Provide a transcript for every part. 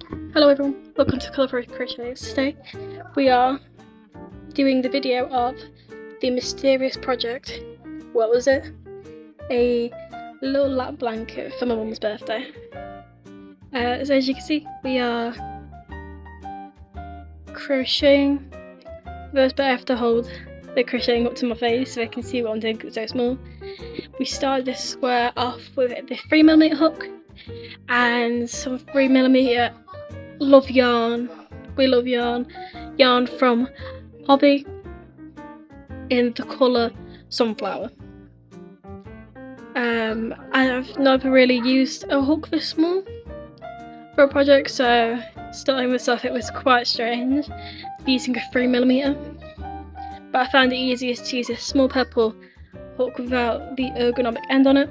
Hello everyone, welcome to Colourful Crochets. Today we are doing the video of the mysterious project. What was it? A little lap blanket for my mum's birthday. So as you can see, we are crocheting. First, but I have to hold the crocheting up to my face so I can see what I'm doing because it's so small. We started this square off with the 3mm hook and some 3mm love yarn. We love yarn from Hobby in the colour Sunflower. I've never really used a hook this small for a project, so starting this off it was quite strange using a 3mm, but I found it easiest to use a small purple hook without the ergonomic end on it,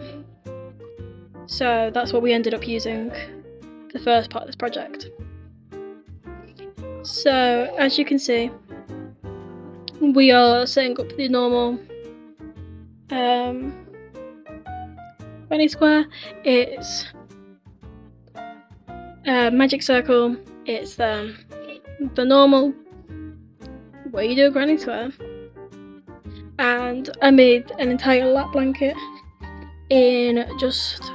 so that's what we ended up using for the first part of this project. So as you can see, we are setting up the normal granny square. It's a magic circle. It's the normal way you do a granny square, and I made an entire lap blanket in just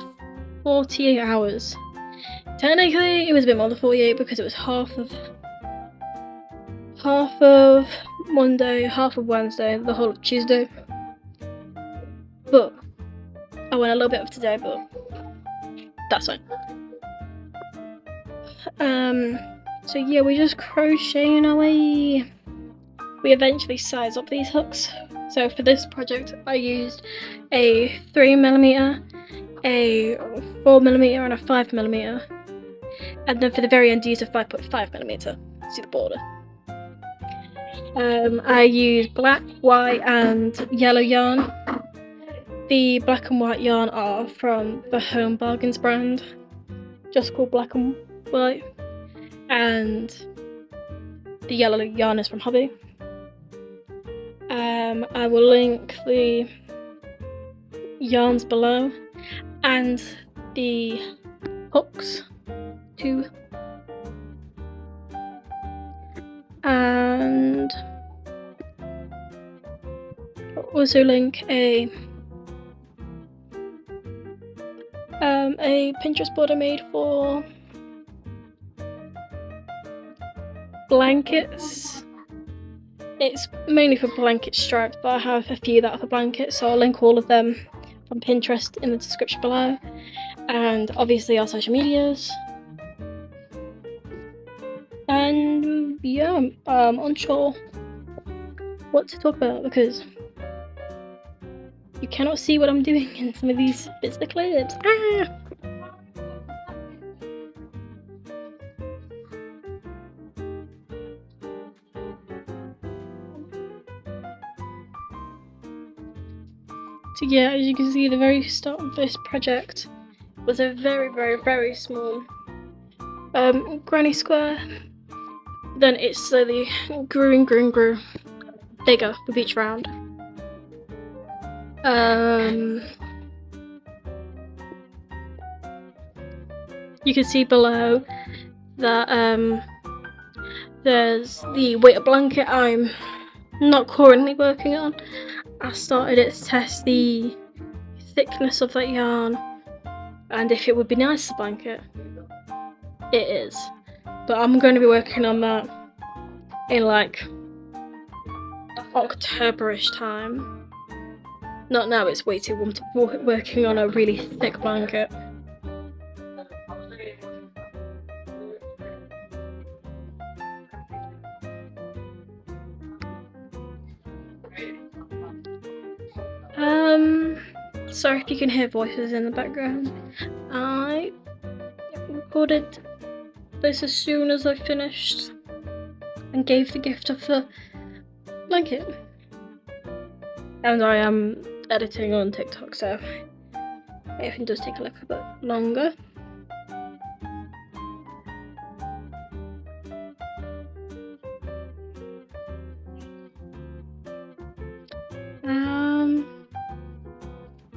48 hours. Technically it was a bit more than 48 because it was half of Monday, half of Wednesday, the whole of Tuesday. But I went a little bit of today, but that's fine. So yeah, we're just crocheting away. We eventually size up these hooks. So for this project, I used a 3mm, a 4mm, and a 5mm. And then for the very end, I used a 5.5mm. See the border. I used black, white, and yellow yarn. The black and white yarn are from the Home Bargains brand, just called Black and White, and the yellow yarn is from Hobby. I will link the yarns below and the hooks too, and I'll also link a Pinterest board I made for blankets. It's mainly for blanket stripes, but I have a few that are for blankets, so I'll link all of them from Pinterest in the description below, and obviously our social medias. And yeah, I'm unsure what to talk about because you cannot see what I'm doing in some of these bits of the clips. So yeah, as you can see, the very start of this project was a very small granny square. Then it slowly grew bigger with each round. You can see below that there's the weighted blanket I'm not currently working on. I started it to test the thickness of that yarn and if it would be nice to blanket. It is, but I'm going to be working on that in like October-ish time. Not now, it's way too warm to be working on a really thick blanket. Sorry if you can hear voices in the background. I recorded this as soon as I finished and gave the gift of the blanket. And I am editing on TikTok, so everything does take a little bit longer.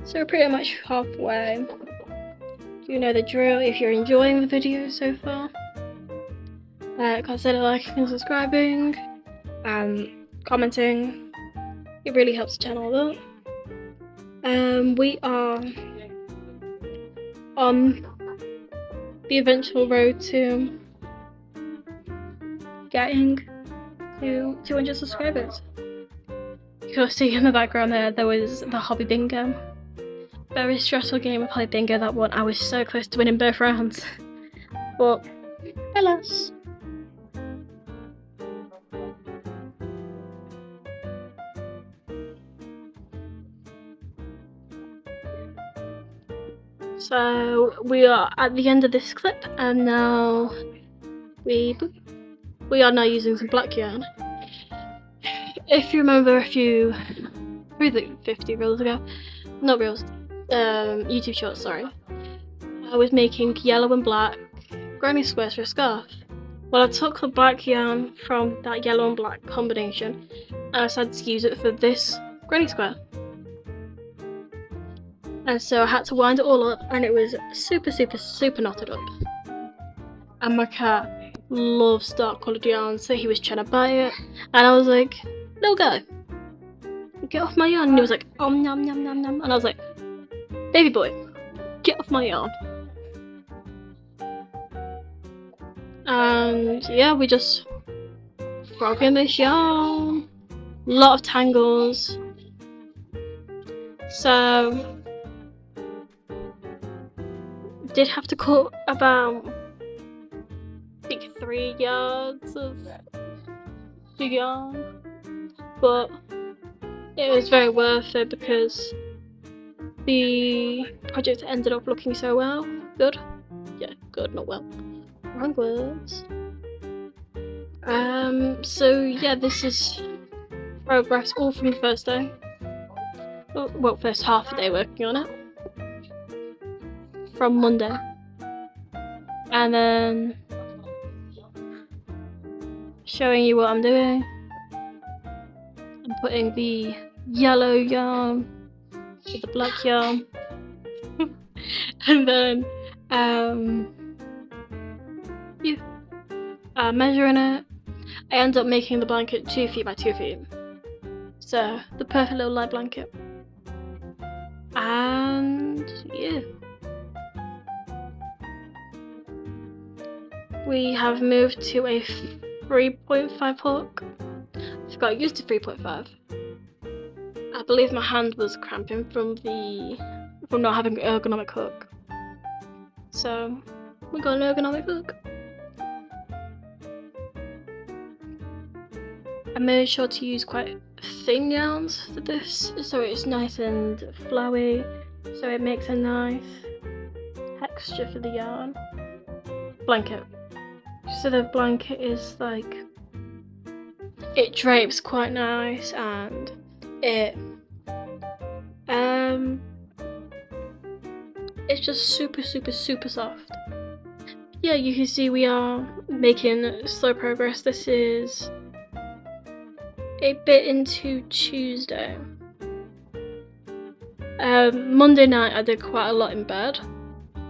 So we're pretty much halfway. You know the drill if you're enjoying the video so far. Consider liking and subscribing and commenting. It really helps the channel a lot. We are on the eventual road to getting to 200 subscribers. You can see in the background there was the hobby bingo. Very stressful game of play bingo, that one. I was so close to winning both rounds. But, alas. So, we are at the end of this clip, and now we are now using some black yarn. If you remember probably 50 reels ago, not reels, YouTube shorts, sorry, I was making yellow and black granny squares for a scarf. Well, I took the black yarn from that yellow and black combination and I decided to use it for this granny square. And so I had to wind it all up, and it was super knotted up. And my cat loves dark coloured yarn, so he was trying to buy it, and I was like, no go, get off my yarn. And he was like, nom nom nom nom, and I was like, baby boy, get off my yarn. And yeah, we just frogging this yarn, lot of tangles. So did have to cut about, I think, 3 yards of the yarn, but it was very worth it because the project ended up looking so well. Good? Yeah, good, not well. Wrong words. So yeah, this is progress all from the first day. Well, first half a day working on it. From Monday. And then showing you what I'm doing. I'm putting the yellow yarn with the black yarn. And then measuring it. I end up making the blanket 2 feet by 2 feet. So the perfect little light blanket. And yeah. We have moved to a 3.5 hook. I forgot I used a 3.5. I believe my hand was cramping from not having an ergonomic hook. So we got an ergonomic hook. I made sure to use quite thin yarns for this, so it's nice and flowy, so it makes a nice texture for the yarn. Blanket. So the blanket is like, it drapes quite nice, and it's just super soft. Yeah, you can see we are making slow progress. This is a bit into Tuesday. Monday night I did quite a lot in bed.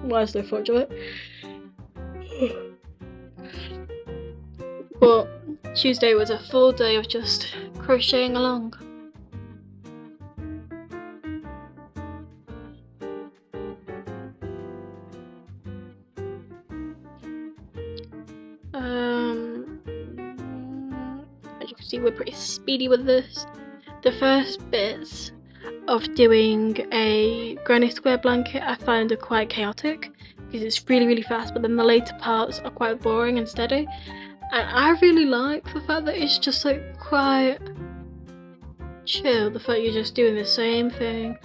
Why is there fudge of it? But Tuesday was a full day of just crocheting along. As you can see, we're pretty speedy with this. The first bits of doing a granny square blanket I find are quite chaotic because it's really fast, but then the later parts are quite boring and steady. And I really like the fact that it's just like quite chill, the fact you're just doing the same thing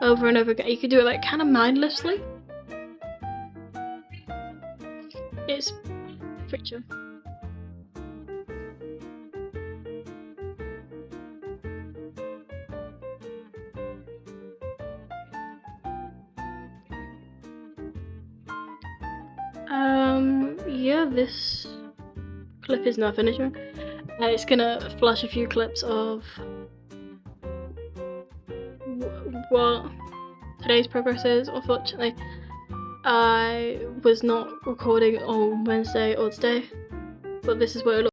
over and over again. You can do it like kind of mindlessly. It's pretty chill. Yeah, this clip is now finishing. It's gonna flash a few clips of what today's progress is. Unfortunately, I was not recording on Wednesday or today, but this is what it looks